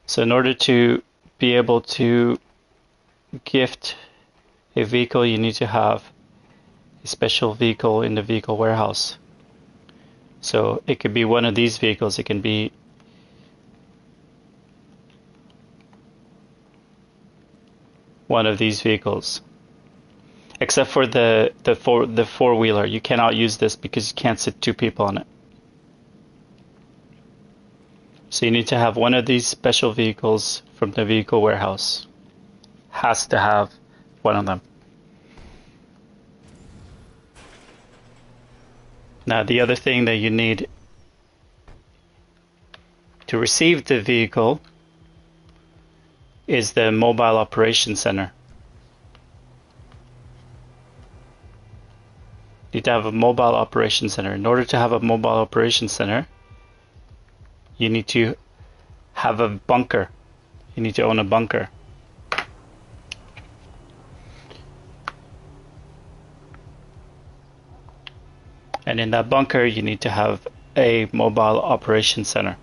So in order to be able to gift a vehicle, you need to have a special vehicle in the vehicle warehouse. So it could be one of these vehicles. It can be one of these vehicles, except for the four-wheeler. You cannot use this because you can't sit two people on it. So you need to have one of these special vehicles from the vehicle warehouse. Has to have one of them. Now the other thing that you need to receive the vehicle is the mobile operation center. You need to have a mobile operation center. In order to have a mobile operation center, you need to have a bunker. You need to own a bunker. And in that bunker, you need to have a mobile operation center.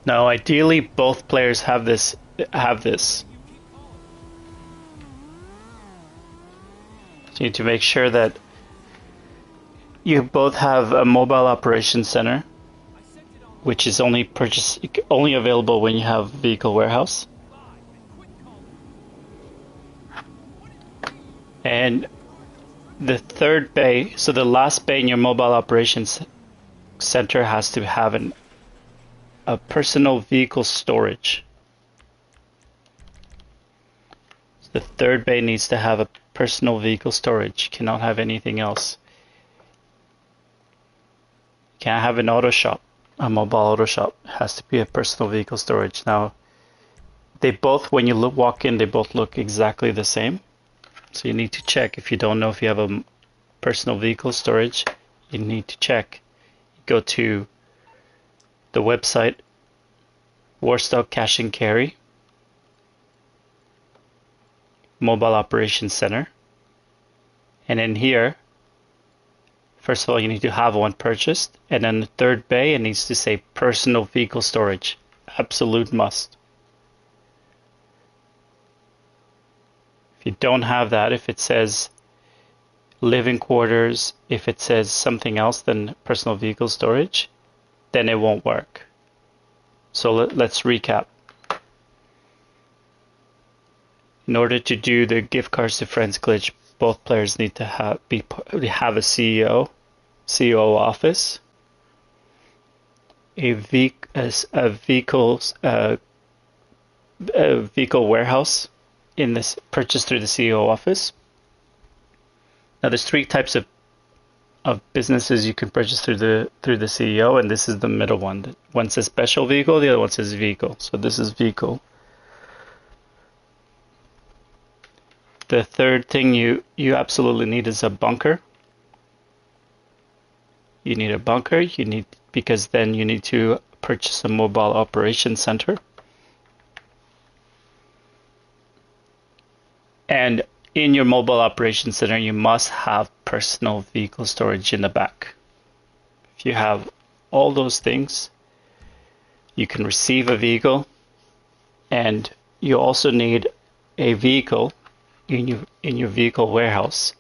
Now, ideally, both players have this. So you need to make sure that you both have a mobile operation center, which is only available when you have vehicle warehouse. And the third bay, so the last bay in your mobile operations center has to have a personal vehicle storage. So the third bay needs to have a personal vehicle storage. You cannot have anything else. You can't have an auto shop, a mobile auto shop. It has to be a personal vehicle storage. Now, they both, when you walk in, they both look exactly the same. So you need to check. If you don't know if you have a personal vehicle storage, you need to check. Go to the website Warstock Cash and Carry Mobile Operations Center, and in here, first of all, you need to have one purchased, and then the third bay, it needs to say personal vehicle storage. Absolute must. If you don't have that, if it says living quarters, if it says something else than personal vehicle storage, then it won't work. So let's recap. In order to do the gift cards to friends glitch, both players need to have a CEO office, a vehicle warehouse in this purchased through the CEO office. Now there's three types of businesses you can purchase through the CEO, and this is the middle one. One says special vehicle, the other one says vehicle. So this is vehicle. The third thing you absolutely need is a bunker. You need a bunker. Because then you need to purchase a mobile operation center. And in your mobile operation center, you must have personal vehicle storage in the back. If you have all those things, you can receive a vehicle, and you also need a vehicle in your vehicle warehouse.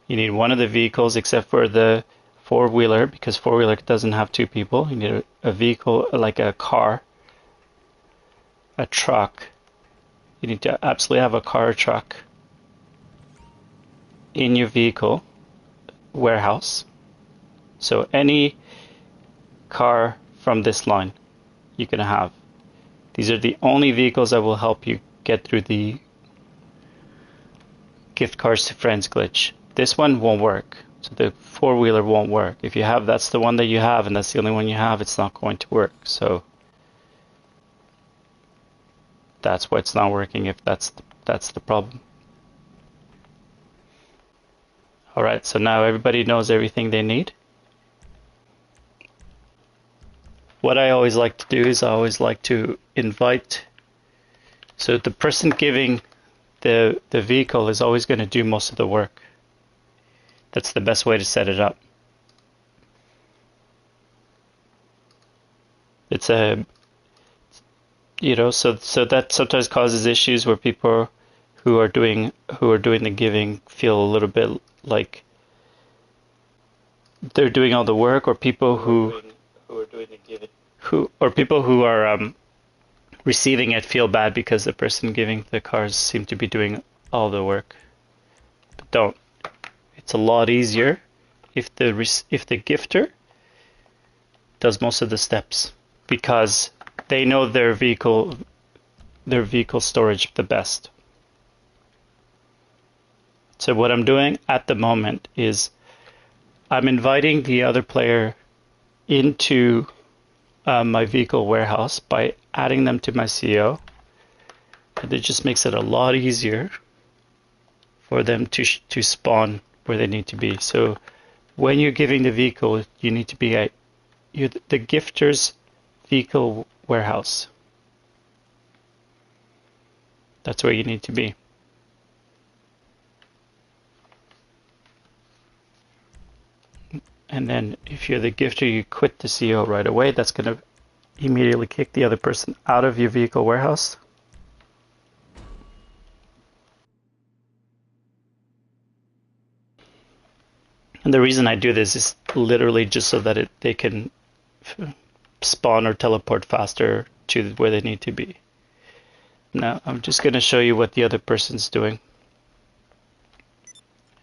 You need one of the vehicles except for the four-wheeler, because four-wheeler doesn't have two people. You need a vehicle like a car, a truck. You need to absolutely have a car or truck in your vehicle warehouse. So any car from this line you can have. These are the only vehicles that will help you get through the gift cards to friends glitch. This one won't work. So the four-wheeler won't work. If you have, that's the one that you have, and that's the only one you have, it's not going to work. So that's why it's not working, if that's the problem. Alright, so now everybody knows everything they need. What I always like to do is I always like to invite, so the person giving the vehicle is always going to do most of the work. That's the best way to set it up. It's a, so that sometimes causes issues where people who are doing the giving feel a little bit like they're doing all the work, or people who are doing the giving, people who are receiving it feel bad because the person giving the cars seem to be doing all the work. But don't. It's a lot easier if the gifter does most of the steps, because they know their vehicle storage the best. So what I'm doing at the moment is I'm inviting the other player into my vehicle warehouse by adding them to my CO. And it just makes it a lot easier for them to spawn where they need to be. So when you're giving the vehicle, you need to be at the gifter's vehicle warehouse. That's where you need to be. And then if you're the gifter, you quit the CO right away. That's going to immediately kick the other person out of your vehicle warehouse. And the reason I do this is literally just so that they can spawn or teleport faster to where they need to be. Now, I'm just going to show you what the other person's doing.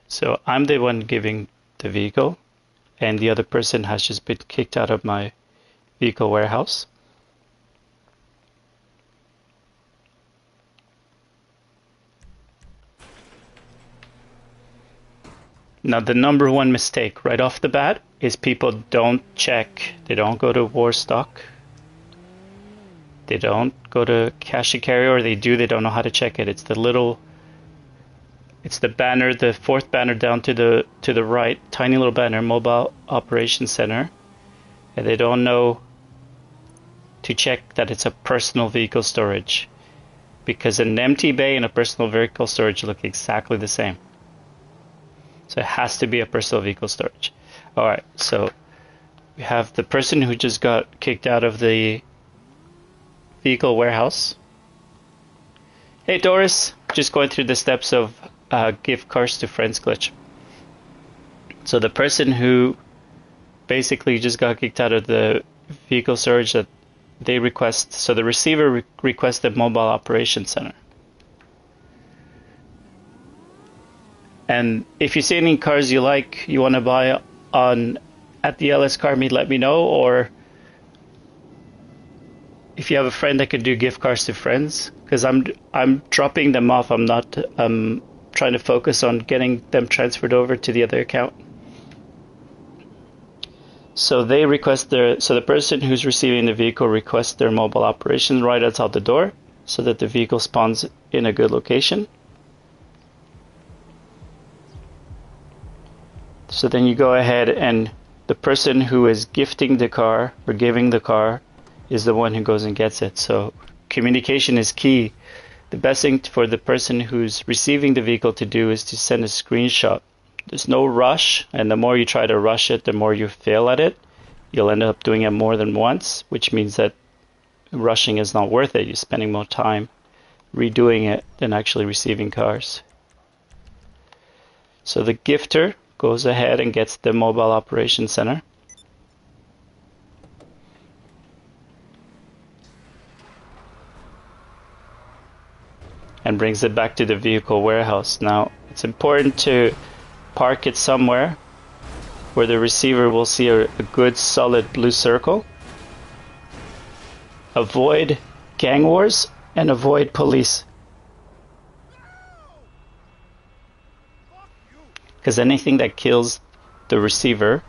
So I'm the one giving the vehicle, and the other person has just been kicked out of my vehicle warehouse. Now, the number one mistake right off the bat is people don't check. They don't go to war stock. They don't go to cash and carry, or they do, they don't know how to check it. It's the banner, the fourth banner down to the right, tiny little banner, Mobile Operations Center. And they don't know to check that it's a personal vehicle storage, because an empty bay and a personal vehicle storage look exactly the same. So it has to be a personal vehicle storage. All right, so we have the person who just got kicked out of the vehicle warehouse. Hey Doris, just going through the steps of give cars to friends glitch. So the person who basically just got kicked out of the vehicle storage, that they request, so the receiver requests the Mobile Operations Center. And if you see any cars you like, you want to buy at the LS Car Meet, let me know. Or if you have a friend that could do gift cards to friends, because I'm dropping them off. I'm not trying to focus on getting them transferred over to the other account. So they request so the person who's receiving the vehicle requests their mobile operation right outside the door, so that the vehicle spawns in a good location. So then you go ahead, and the person who is gifting the car or giving the car is the one who goes and gets it. So communication is key. The best thing for the person who's receiving the vehicle to do is to send a screenshot. There's no rush, and the more you try to rush it, the more you fail at it. You'll end up doing it more than once, which means that rushing is not worth it. You're spending more time redoing it than actually receiving cars. So the gifter goes ahead and gets the Mobile Operations Center. And brings it back to the vehicle warehouse. Now, it's important to park it somewhere where the receiver will see a good solid blue circle. Avoid gang wars and avoid police. Because anything that kills the receiver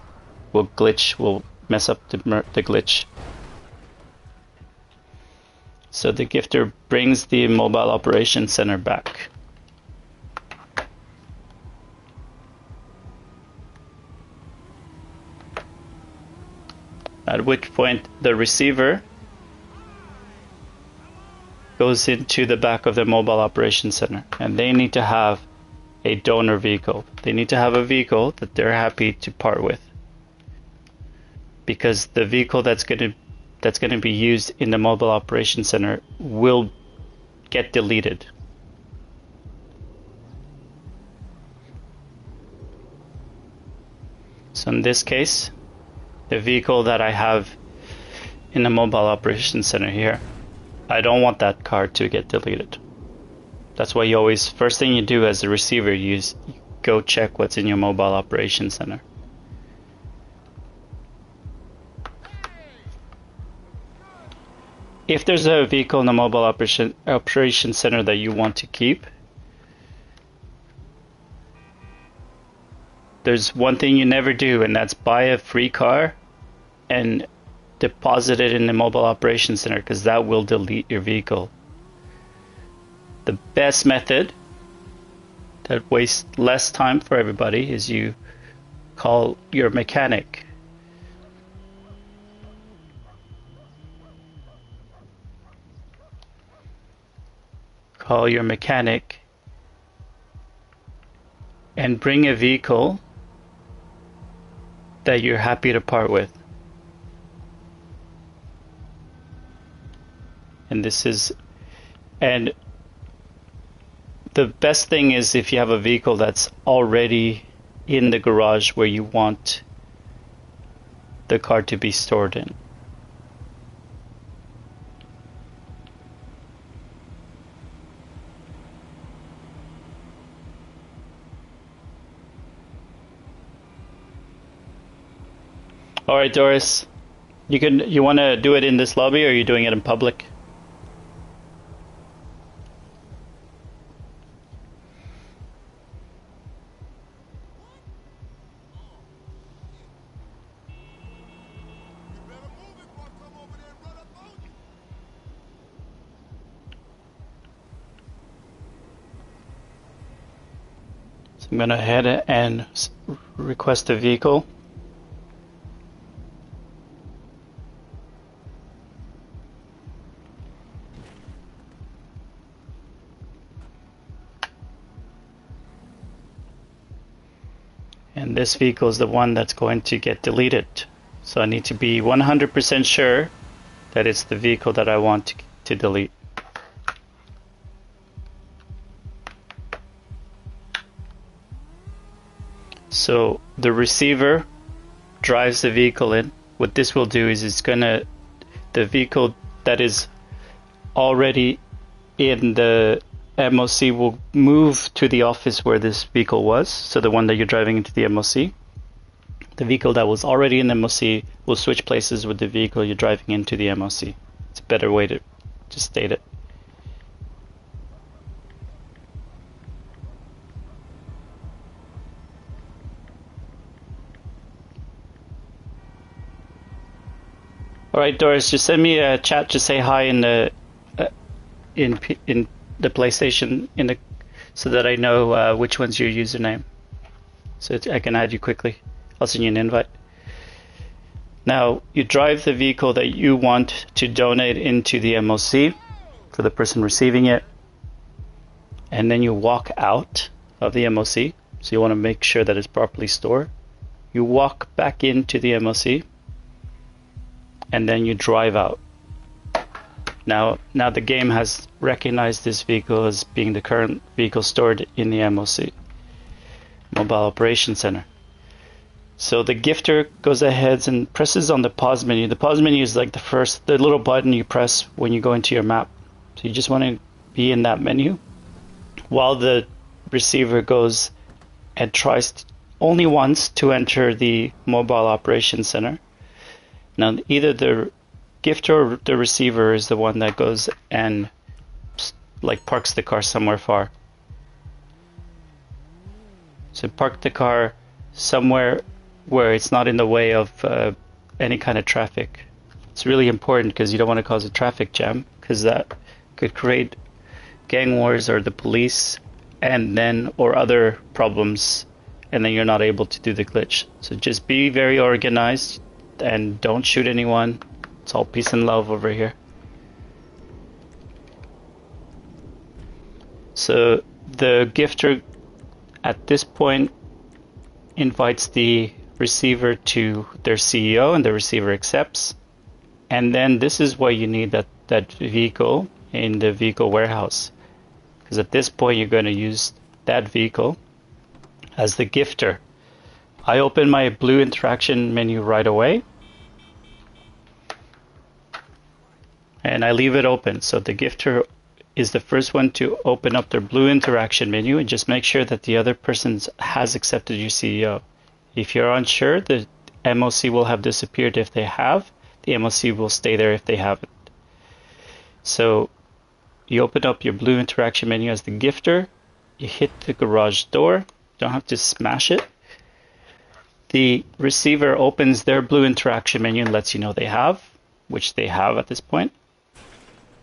will mess up the glitch. So the gifter brings the Mobile Operations Center back. At which point the receiver goes into the back of the Mobile Operations Center, and they need to have a donor vehicle. They need to have a vehicle that they're happy to part with, because the vehicle that's going to be used in the mobile operation center will get deleted. So in this case, the vehicle that I have in the mobile operation center here, I don't want that car to get deleted. That's why you always, first thing you do as a receiver, you go check what's in your mobile operation center. If there's a vehicle in the mobile operation center that you want to keep, there's one thing you never do, and that's buy a free car and deposit it in the mobile operation center, because that will delete your vehicle. The best method that wastes less time for everybody is you call your mechanic. Call your mechanic and bring a vehicle that you're happy to part with. And the best thing is if you have a vehicle that's already in the garage where you want the car to be stored in. All right, Doris, you want to do it in this lobby, or are you doing it in public? So I'm going to head and request a vehicle. And this vehicle is the one that's going to get deleted. So I need to be 100% sure that it's the vehicle that I want to delete. So the receiver drives the vehicle in. What this will do is the vehicle that is already in the MOC will move to the office where this vehicle was. So the one that you're driving into the MOC. The vehicle that was already in the MOC will switch places with the vehicle you're driving into the MOC. It's a better way to state it. All right, Doris, just send me a chat to say hi in the PlayStation so that I know which one's your username, so I can add you quickly. I'll send you an invite. Now you drive the vehicle that you want to donate into the MOC for the person receiving it, and then you walk out of the MOC. So you want to make sure that it's properly stored. You walk back into the MOC, and then you drive out. Now the game has recognized this vehicle as being the current vehicle stored in the MOC, Mobile Operation Center. So the gifter goes ahead and presses on the pause menu. The pause menu is like the little button you press when you go into your map. So you just want to be in that menu while the receiver goes and tries only once to enter the Mobile Operation Center. Now either the gifter or the receiver is the one that goes and parks the car somewhere far. So park the car somewhere where it's not in the way of any kind of traffic. It's really important because you don't want to cause a traffic jam, because that could create gang wars or the police or other problems, and then you're not able to do the glitch. So just be very organized and don't shoot anyone. It's all peace and love over here. So the gifter At this point, invites the receiver to their CEO, and the receiver accepts. And then this is why you need that vehicle in the vehicle warehouse, because at this point you're going to use that vehicle as the gifter. I open my blue interaction menu right away, and I leave it open. So the gifter is the first one to open up their blue interaction menu, and just make sure that the other person has accepted your CEO. If you're unsure, the MOC will have disappeared if they have. The MOC will stay there if they haven't. So you open up your blue interaction menu as the gifter. You hit the garage door. Don't have to smash it. The receiver opens their blue interaction menu and lets you know they have, which they have at this point.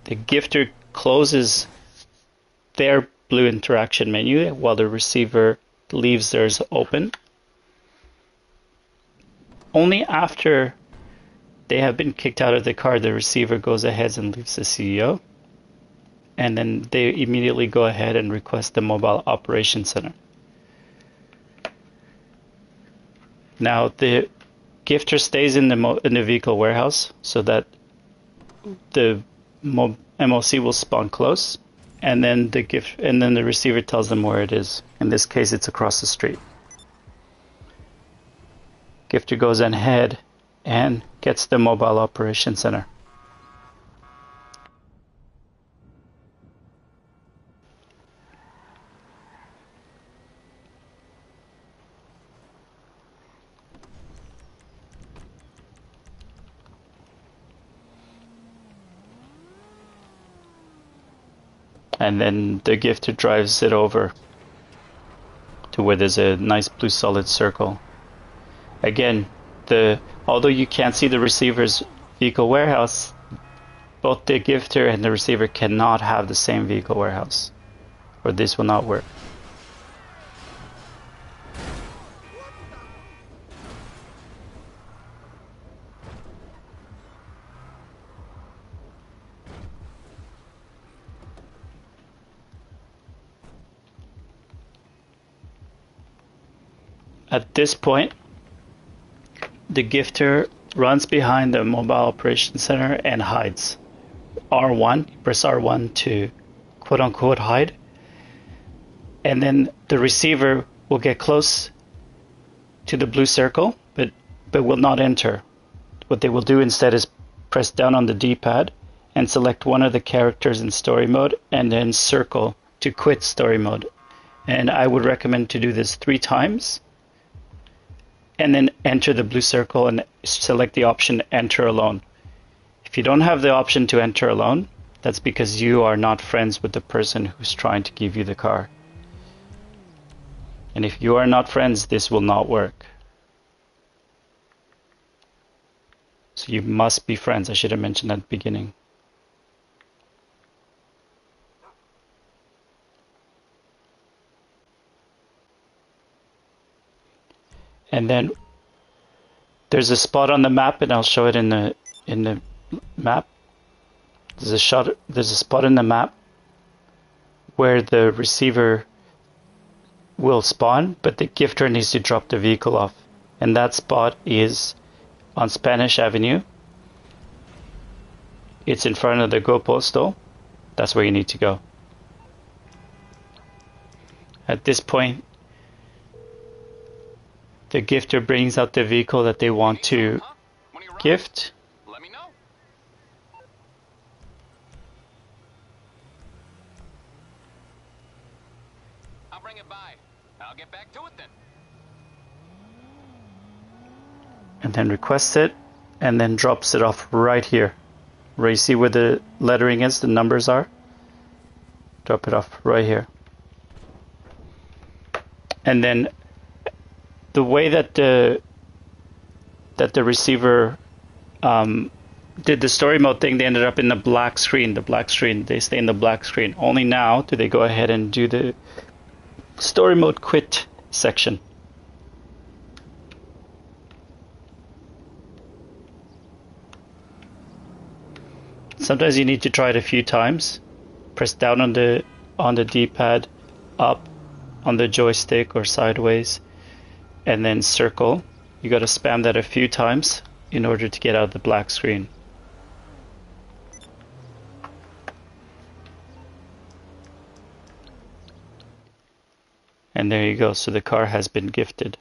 The gifter closes their blue interaction menu while the receiver leaves theirs open. Only after they have been kicked out of the car, the receiver goes ahead and leaves the CEO. And then they immediately go ahead and request the mobile operations center. Now the gifter stays in the vehicle warehouse so that the MOC will spawn close, and then the receiver tells them where it is. In this case, it's across the street. Gifter goes ahead and gets the mobile operations center. And then the gifter drives it over to where there's a nice blue solid circle. Again, although you can't see the receiver's vehicle warehouse, both the gifter and the receiver cannot have the same vehicle warehouse, or this will not work. At this point, the gifter runs behind the mobile operations center and hides. R1, press R1 to quote unquote hide. And then the receiver will get close to the blue circle, but will not enter. What they will do instead is press down on the D-pad and select one of the characters in story mode and then circle to quit story mode. And I would recommend to do this 3 times. And then enter the blue circle and select the option enter alone. If you don't have the option to enter alone, that's because you are not friends with the person who's trying to give you the car. And if you are not friends, this will not work. So you must be friends. I should have mentioned that at the beginning. And then there's a spot on the map, and I'll show it in the map. There's a spot in the map where the receiver will spawn, but the gifter needs to drop the vehicle off. And that spot is on Spanish Avenue. It's in front of the Go Postal. That's where you need to go. At this point, the gifter brings out the vehicle that they want to gift. Let me know. I'll bring it by. I'll get back to it then. And then requests it, and then drops it off right here. Where you see where the lettering is, the numbers are. Drop it off right here. And then the way that the receiver did the story mode thing, they ended up in the black screen. They stay in the black screen. Only now do they go ahead and do the story mode quit section. Sometimes you need to try it a few times. Press down on the D-pad, up, on the joystick or sideways, and then circle. You got to spam that a few times in order to get out the black screen. And there you go. So the car has been gifted.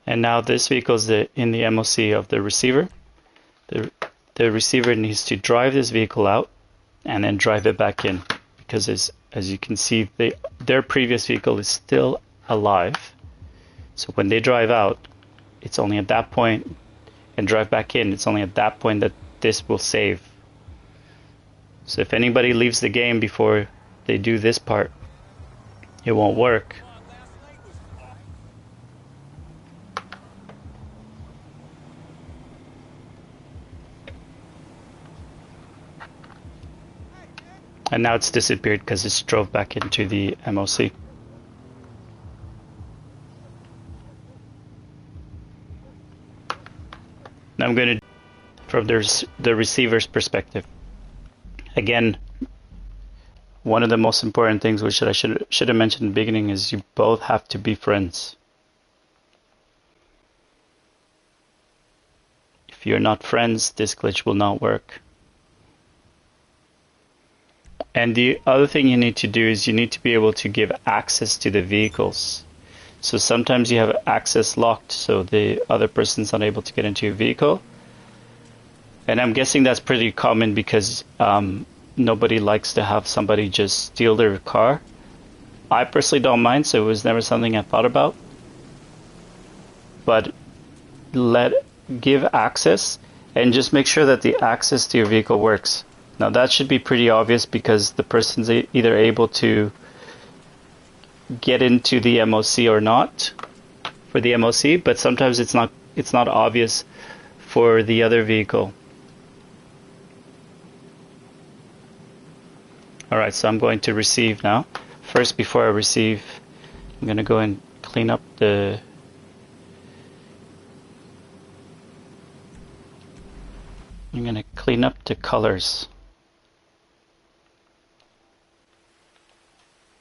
And now this vehicle is in the MOC of the receiver. The receiver needs to drive this vehicle out and then drive it back in, because as you can see, their previous vehicle is still alive. So when they drive out, it's only at that point, and drive back in, it's only at that point that this will save. So if anybody leaves the game before they do this part, it won't work. And now it's disappeared because it's drove back into the MOC. Now I'm going to, from the receiver's perspective. Again, one of the most important things, which I should have mentioned in the beginning, is you both have to be friends. If you're not friends, this glitch will not work. And the other thing you need to do is you need to be able to give access to the vehicles. So sometimes you have access locked, so the other person's unable to get into your vehicle. And I'm guessing that's pretty common because nobody likes to have somebody just steal their car. I personally don't mind, so it was never something I thought about. But give access and just make sure that the access to your vehicle works. Now that should be pretty obvious because the person's either able to get into the MOC or not for the MOC, but sometimes it's not obvious for the other vehicle. Alright, so I'm going to receive now. First, before I receive, I'm going to go and clean up the colors.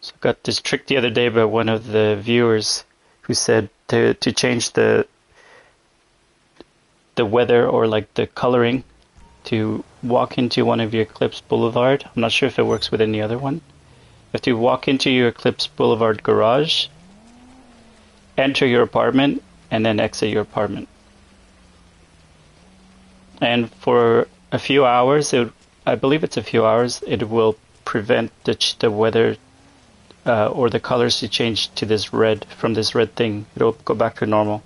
So I got this trick the other day by one of the viewers who said to change the weather or like the coloring to walk into one of your Eclipse Boulevard. I'm not sure if it works with any other one. You have to walk into your Eclipse Boulevard garage, enter your apartment, and then exit your apartment. And for a few hours, I believe it's a few hours, it will prevent the weather or the colors to change to this red, from this red thing. It'll go back to normal.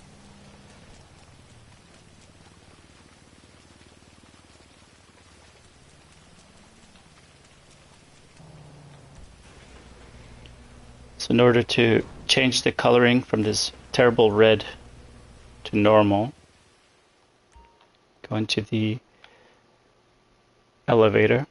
So in order to change the coloring from this terrible red to normal, go into the elevator.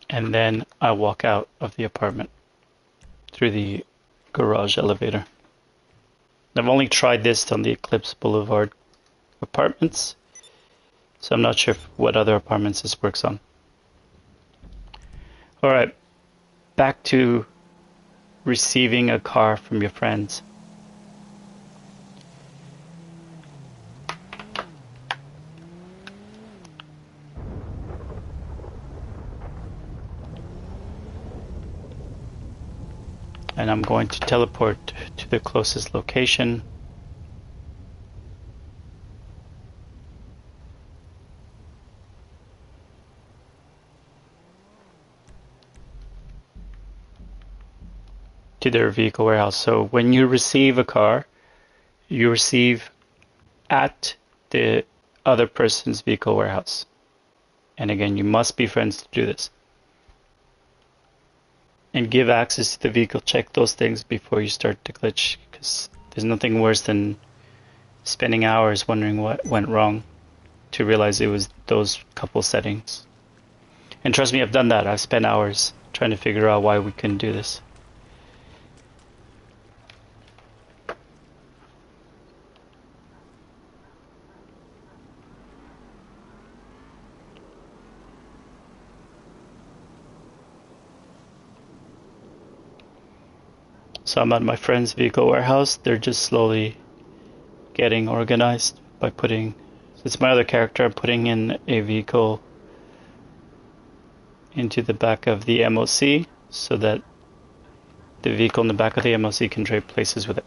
And then I walk out of the apartment through the garage elevator. I've only tried this on the Eclipse Boulevard apartments, so I'm not sure what other apartments this works on. Alright, back to receiving a car from your friends. And I'm going to teleport to the closest location. To their vehicle warehouse. So when you receive a car, you receive at the other person's vehicle warehouse. And again, you must be friends to do this. And give access to the vehicle. Check those things before you start to glitch, because there's nothing worse than spending hours wondering what went wrong to realize it was those couple settings. And trust me, I've done that. I've spent hours trying to figure out why we couldn't do this. So I'm at my friend's vehicle warehouse. They're just slowly getting organized by putting, it's my other character, I'm putting in a vehicle into the back of the MOC so that the vehicle in the back of the MOC can trade places with it.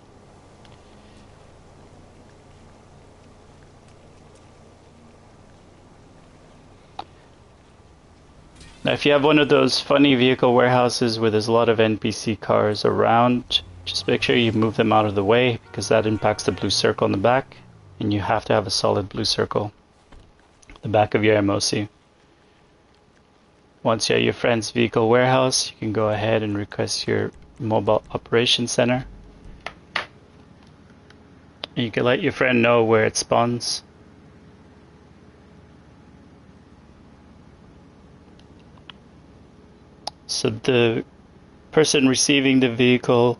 Now, if you have one of those funny vehicle warehouses where there's a lot of NPC cars around, just make sure you move them out of the way, because that impacts the blue circle in the back, and you have to have a solid blue circle at the back of your MOC. Once you're at your friend's vehicle warehouse, you can go ahead and request your mobile operations center. And you can let your friend know where it spawns. So the person receiving the vehicle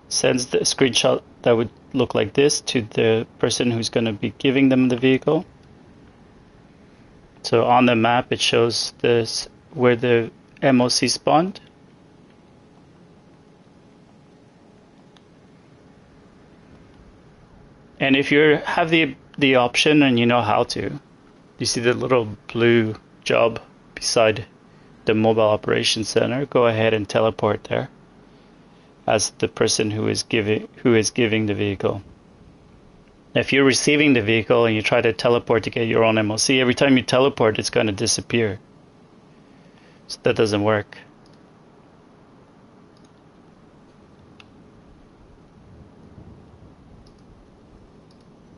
sends the screenshot that would look like this to the person who's going to be giving them the vehicle. So on the map it shows this where the MOC spawned. And if you have the option and you know how to, you see the little blue job beside the mobile operations center, go ahead and teleport there as the person who is giving the vehicle. If you're receiving the vehicle and you try to teleport to get your own MOC, every time you teleport it's going to disappear. So that doesn't work.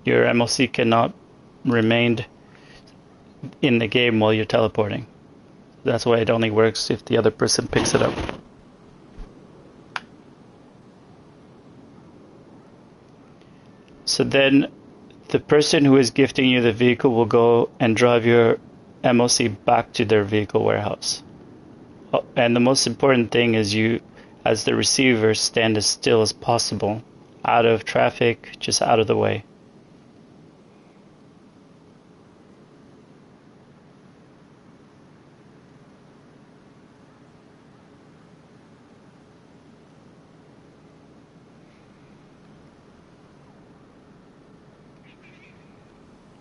Your MOC cannot remain in the game while you're teleporting. That's why it only works if the other person picks it up. So then the person who is gifting you the vehicle will go and drive your MOC back to their vehicle warehouse. And the most important thing is you, as the receiver, stand as still as possible, out of traffic, just out of the way.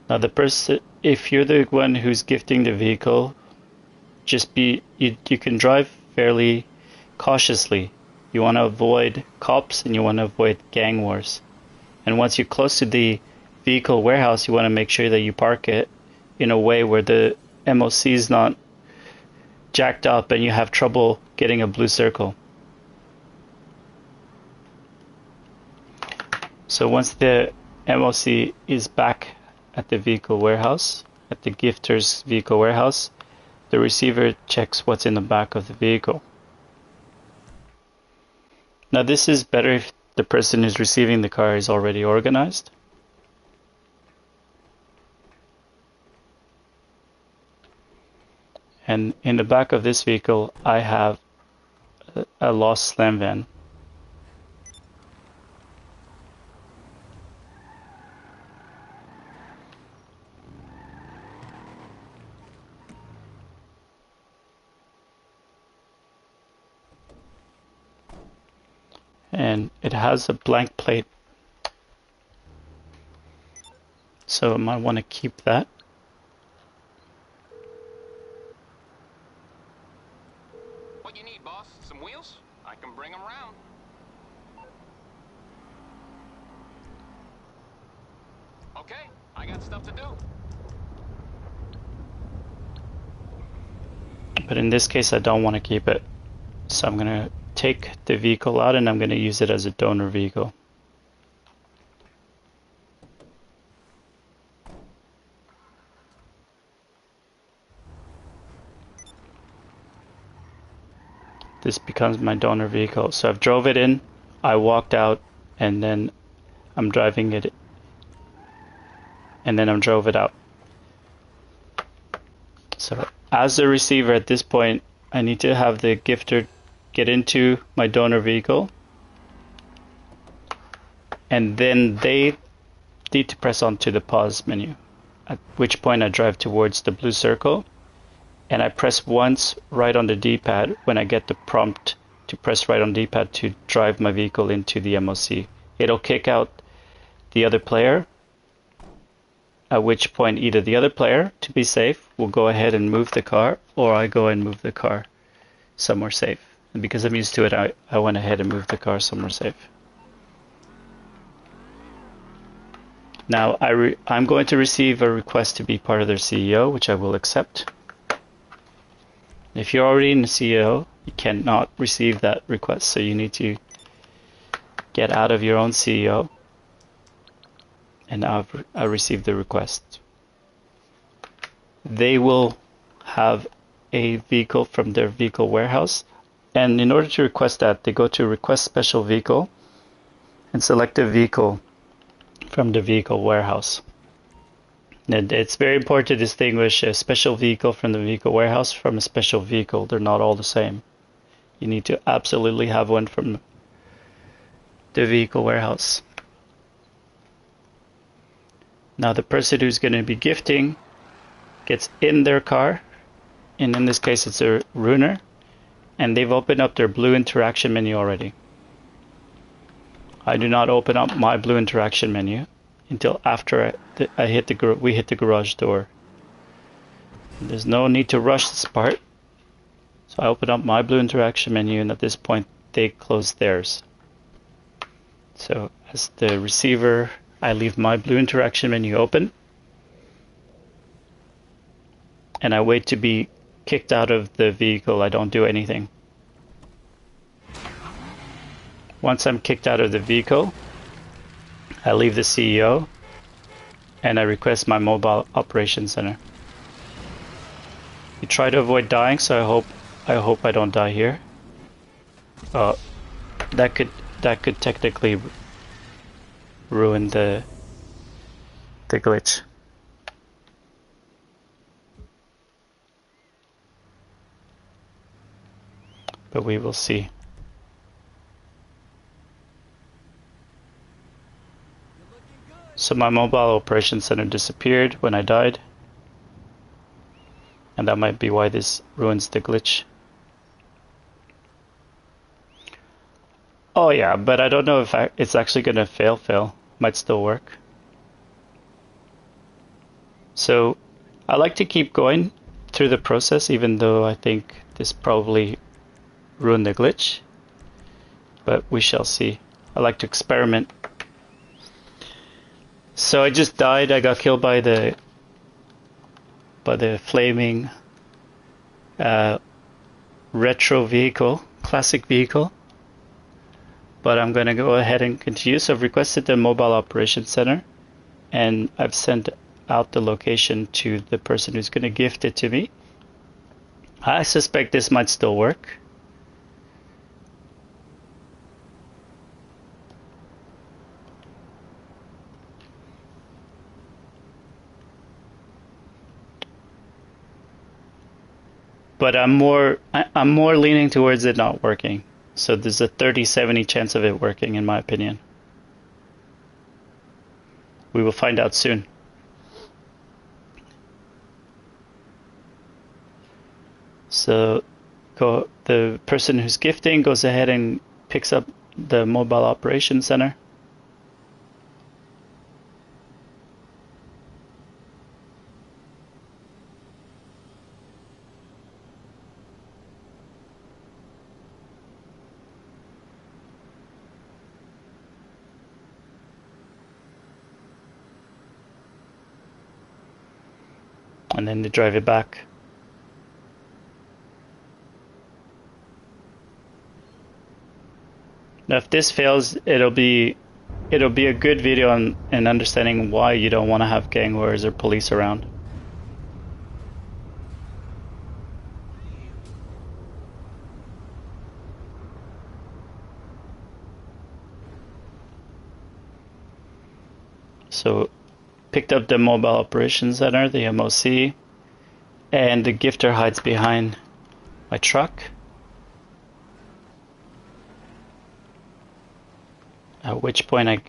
Now the person, if you're the one who's gifting the vehicle, just you can drive fairly cautiously. You want to avoid cops and you want to avoid gang wars. And once you're close to the vehicle warehouse, you want to make sure that you park it in a way where the MOC is not jacked up and you have trouble getting a blue circle. So once the MOC is back at the vehicle warehouse, at the gifter's vehicle warehouse, the receiver checks what's in the back of the vehicle. Now this is better if the person who's receiving the car is already organized. And in the back of this vehicle, I have a lost slam van. And it has a blank plate, so I might want to keep that. What you need, boss? Some wheels? I can bring them around. Okay, I got stuff to do. But in this case, I don't want to keep it. So I'm going to take the vehicle out and I'm going to use it as a donor vehicle. this becomes my donor vehicle. So I've drove it in, I walked out, and then I'm driving it, and then I'm drove it out. So as the receiver at this point, I need to have the gifter get into my donor vehicle, and then they need to press onto the pause menu, at which point I drive towards the blue circle, and I press once right on the D-pad when I get the prompt to press right on D-pad to drive my vehicle into the MOC. It'll kick out the other player, at which point either the other player, to be safe, will go ahead and move the car, or I go and move the car somewhere safe. And because I'm used to it, I went ahead and moved the car somewhere safe. Now I'm going to receive a request to be part of their CEO, which I will accept. If you're already in the CEO, you cannot receive that request, so you need to get out of your own CEO, and I received the request. They will have a vehicle from their vehicle warehouse, and in order to request that, they go to request special vehicle and select a vehicle from the vehicle warehouse. And it's very important to distinguish a special vehicle from the vehicle warehouse from a special vehicle. They're not all the same. You need to absolutely have one from the vehicle warehouse. Now the person who's going to be gifting gets in their car, and in this case it's a ruiner, and they've opened up their blue interaction menu already. I do not open up my blue interaction menu until after we hit the garage door. There's no need to rush this part. So I open up my blue interaction menu, and at this point they close theirs. So as the receiver, I leave my blue interaction menu open, and I wait to be kicked out of the vehicle. I don't do anything. Once I'm kicked out of the vehicle, I leave the CEO and I request my mobile operations center. You try to avoid dying, so I hope I don't die here. That could technically ruin the glitch. But we will see. So my mobile operations center disappeared when I died, and that might be why this ruins the glitch. Oh yeah, but I don't know if it's actually gonna fail. Might still work. So I like to keep going through the process, even though I think this probably ruined the glitch, but we shall see. I like to experiment. So I just died. I got killed by the flaming retro vehicle, classic vehicle. But I'm going to go ahead and continue. So I've requested the mobile operations center, and I've sent out the location to the person who's going to gift it to me. I suspect this might still work. But I'm more leaning towards it not working. So there's a 30-70 chance of it working, in my opinion. We will find out soon. So the person who's gifting goes ahead and picks up the mobile operations center. And then they drive it back. Now if this fails, it'll be a good video on understanding why you don't want to have gang wars or police around. So picked up the mobile operations center, the MOC, and the gifter hides behind my truck. At which point I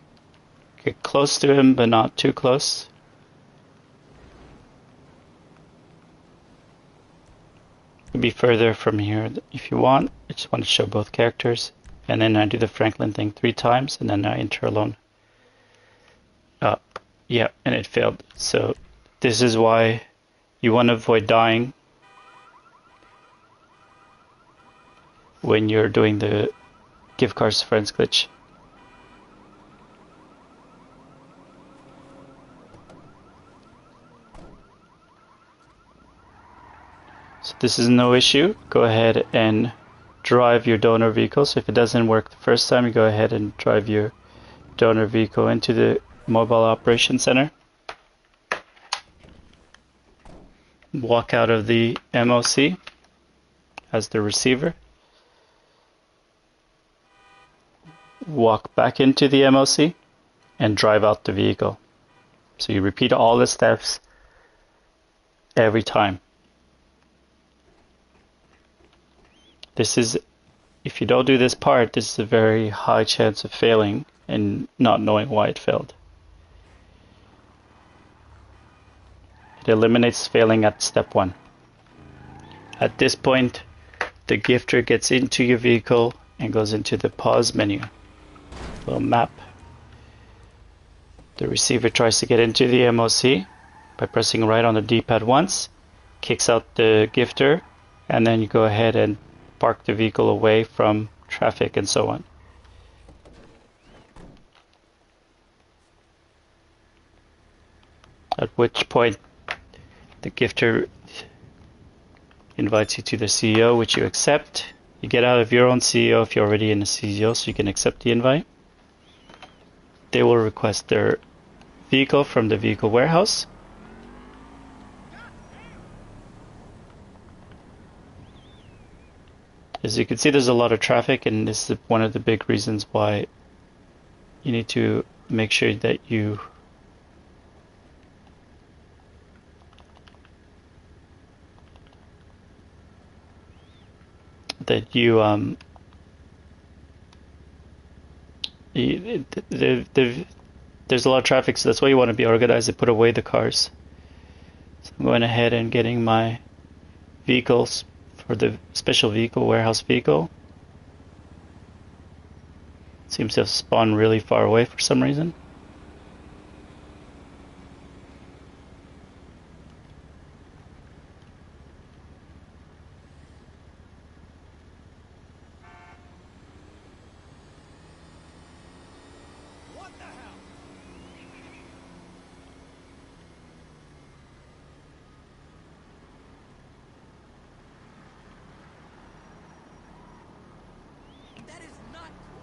get close to him, but not too close. Be further from here if you want. I just want to show both characters, and then I do the Franklin thing 3 times, and then I enter alone. Yeah, and it failed. So this is why you want to avoid dying when you're doing the give cars to friends glitch. So this is no issue. Go ahead and drive your donor vehicle. So if it doesn't work the first time, you go ahead and drive your donor vehicle into the mobile operations center. Walk out of the MOC as the receiver. Walk back into the MOC and drive out the vehicle. So you repeat all the steps every time. This is, if you don't do this part, this is a very high chance of failing and not knowing why it failed. It eliminates failing at step 1. At this point, the gifter gets into your vehicle and goes into the pause menu, little map. The receiver tries to get into the MOC by pressing right on the D-pad once, kicks out the gifter, and then you go ahead and park the vehicle away from traffic and so on. At which point the gifter invites you to the CEO, which you accept. You get out of your own CEO if you're already in a CEO, so you can accept the invite. They will request their vehicle from the vehicle warehouse. As you can see, there's a lot of traffic, and this is one of the big reasons why you need to make sure that you there's a lot of traffic, so that's why you want to be organized and put away the cars. So I'm going ahead and getting my vehicles for the special vehicle, warehouse vehicle. It seems to have spawned really far away for some reason. What the hell? That is not cool.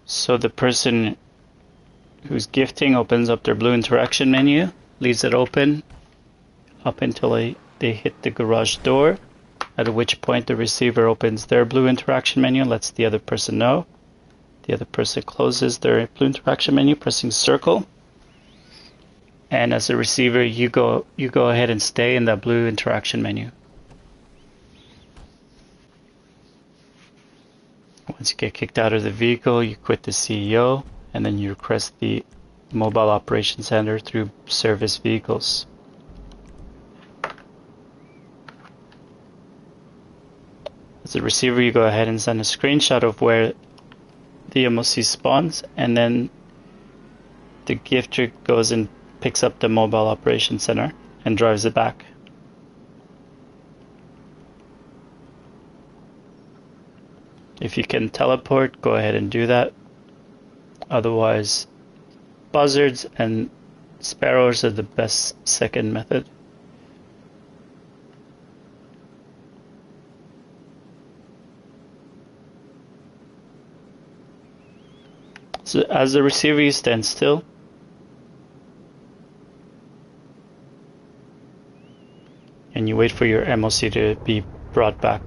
So the person who's gifting opens up their blue interaction menu, leaves it open up until they hit the garage door, at which point the receiver opens their blue interaction menu, lets the other person know. The other person closes their blue interaction menu, pressing circle. And as a receiver, you go ahead and stay in that blue interaction menu. Once you get kicked out of the vehicle, you quit the CEO, and then you request the mobile operations center through service vehicles. As a receiver, you go ahead and send a screenshot of where the MOC spawns, and then the gifter goes and picks up the mobile operations center and drives it back. If you can teleport, go ahead and do that. Otherwise, buzzards and sparrows are the best second method. So as the receiver, you stand still. And you wait for your MOC to be brought back.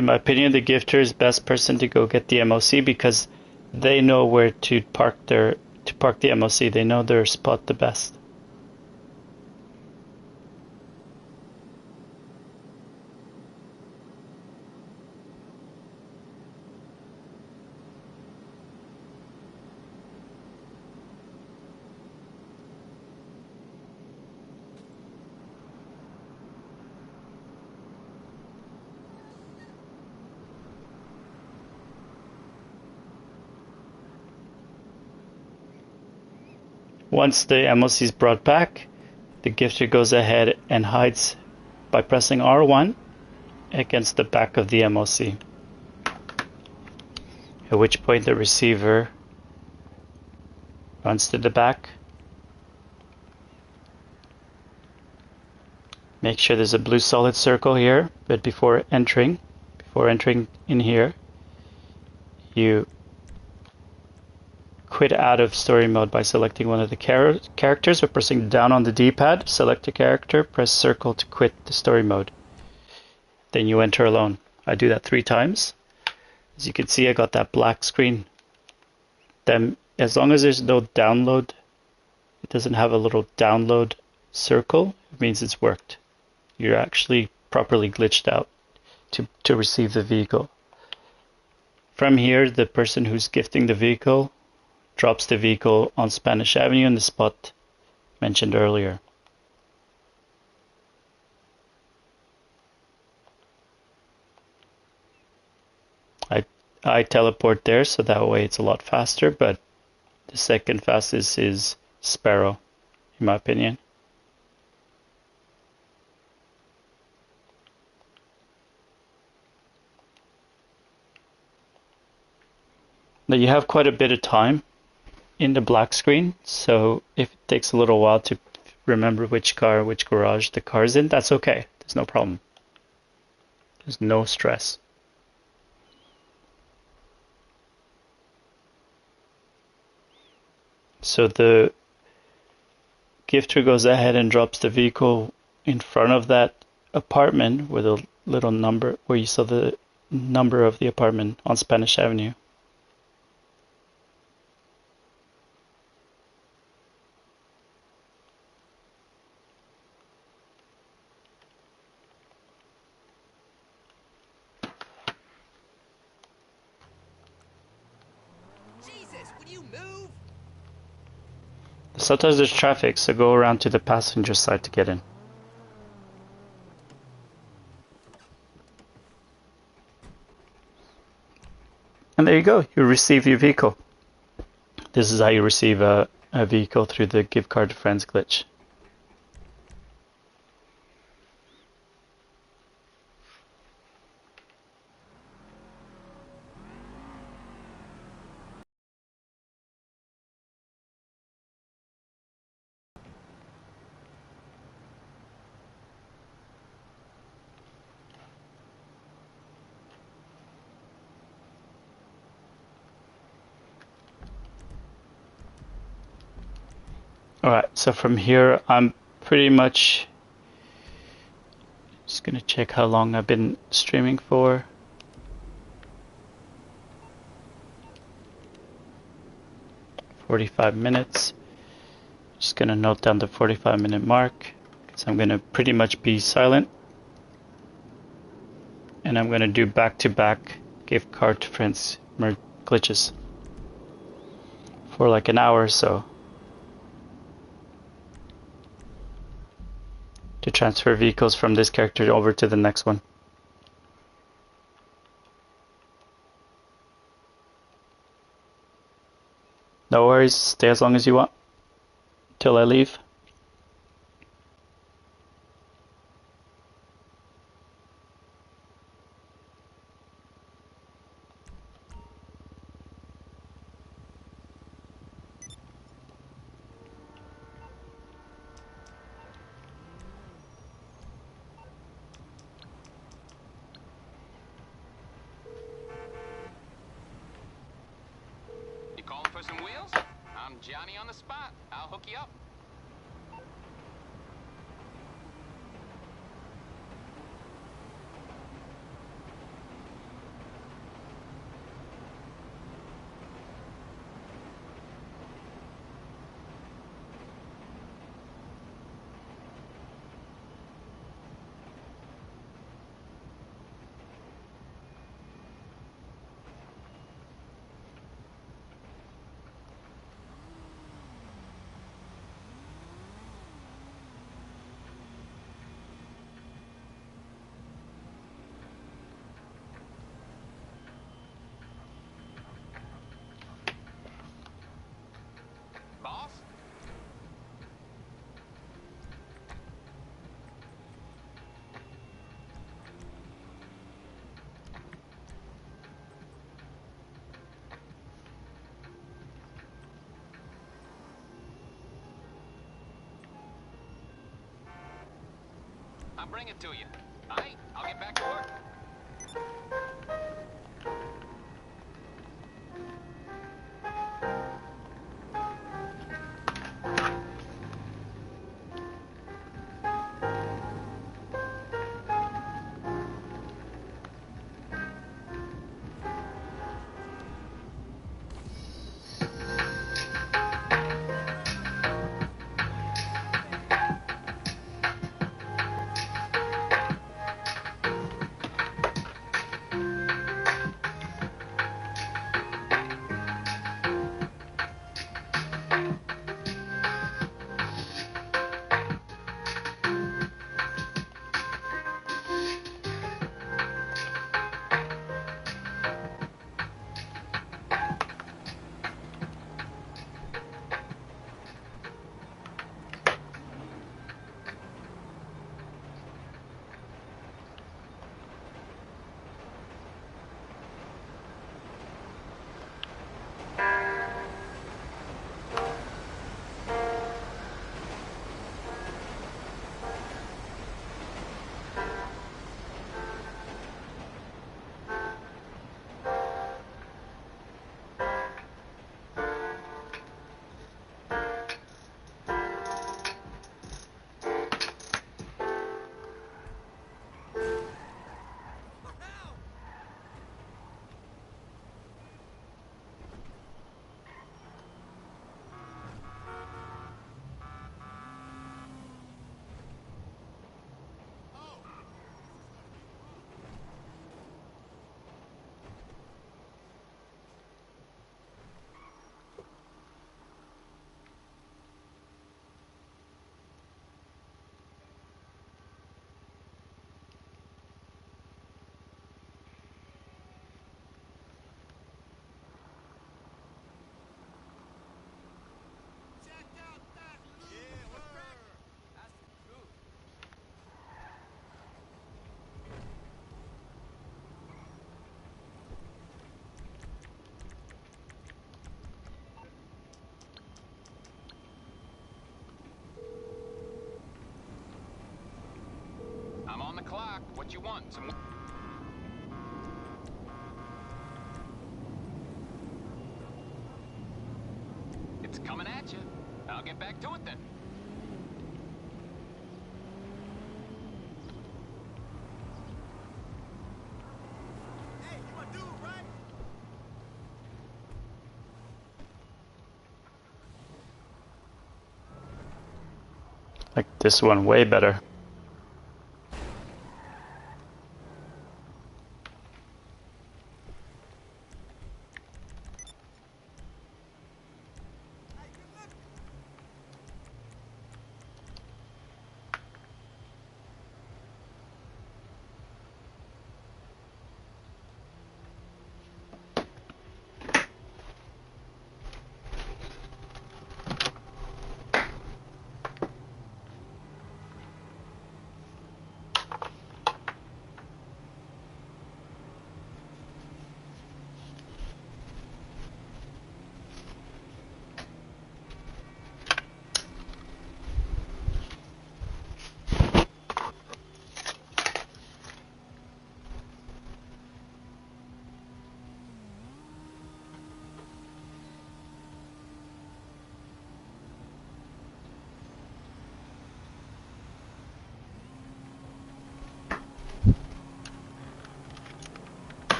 In my opinion, the gifter is best person to go get the MOC because they know where to park the MOC. They know their spot the best. Once the MOC is brought back, the gifter goes ahead and hides by pressing R1 against the back of the MOC. At which point the receiver runs to the back. Make sure there's a blue solid circle here, but before entering in here, you quit out of story mode by selecting one of the characters or pressing down on the D-pad, select a character, press circle to quit the story mode. Then you enter alone. I do that 3 times. As you can see, I got that black screen. Then, as long as there's no download, it doesn't have a little download circle, it means it's worked. You're actually properly glitched out to receive the vehicle. From here, the person who's gifting the vehicle drops the vehicle on Spanish Avenue in the spot mentioned earlier. I teleport there, so that way it's a lot faster, but the second fastest is Sparrow, in my opinion. Now you have quite a bit of time in the black screen, so if it takes a little while to remember which car, which garage the car's in, that's okay. There's no problem. There's no stress. So the gifter goes ahead and drops the vehicle in front of that apartment with a little number, where you saw the number of the apartment on Spanish Avenue. Jesus, will you move? Sometimes there's traffic, so go around to the passenger side to get in. And there you go, you receive your vehicle. This is how you receive a vehicle through the Give Car to Friends glitch. Alright, so from here I'm pretty much just gonna check how long I've been streaming for. $45 Just gonna note down the 45-minute mark because I'm gonna pretty much be silent. And I'm gonna do back-to-back Give Car to Friends glitches for like an hour or so to transfer vehicles from this character over to the next one. No worries, stay as long as you want till I leave. You calling for some wheels? I'm Johnny on the spot. I'll hook you up. bring it to you. Alright, I'll get back to work. I'm on the clock. What you want? Some... It's coming at you. I'll get back to it then. Hey, you my dude, right? Like this one way better.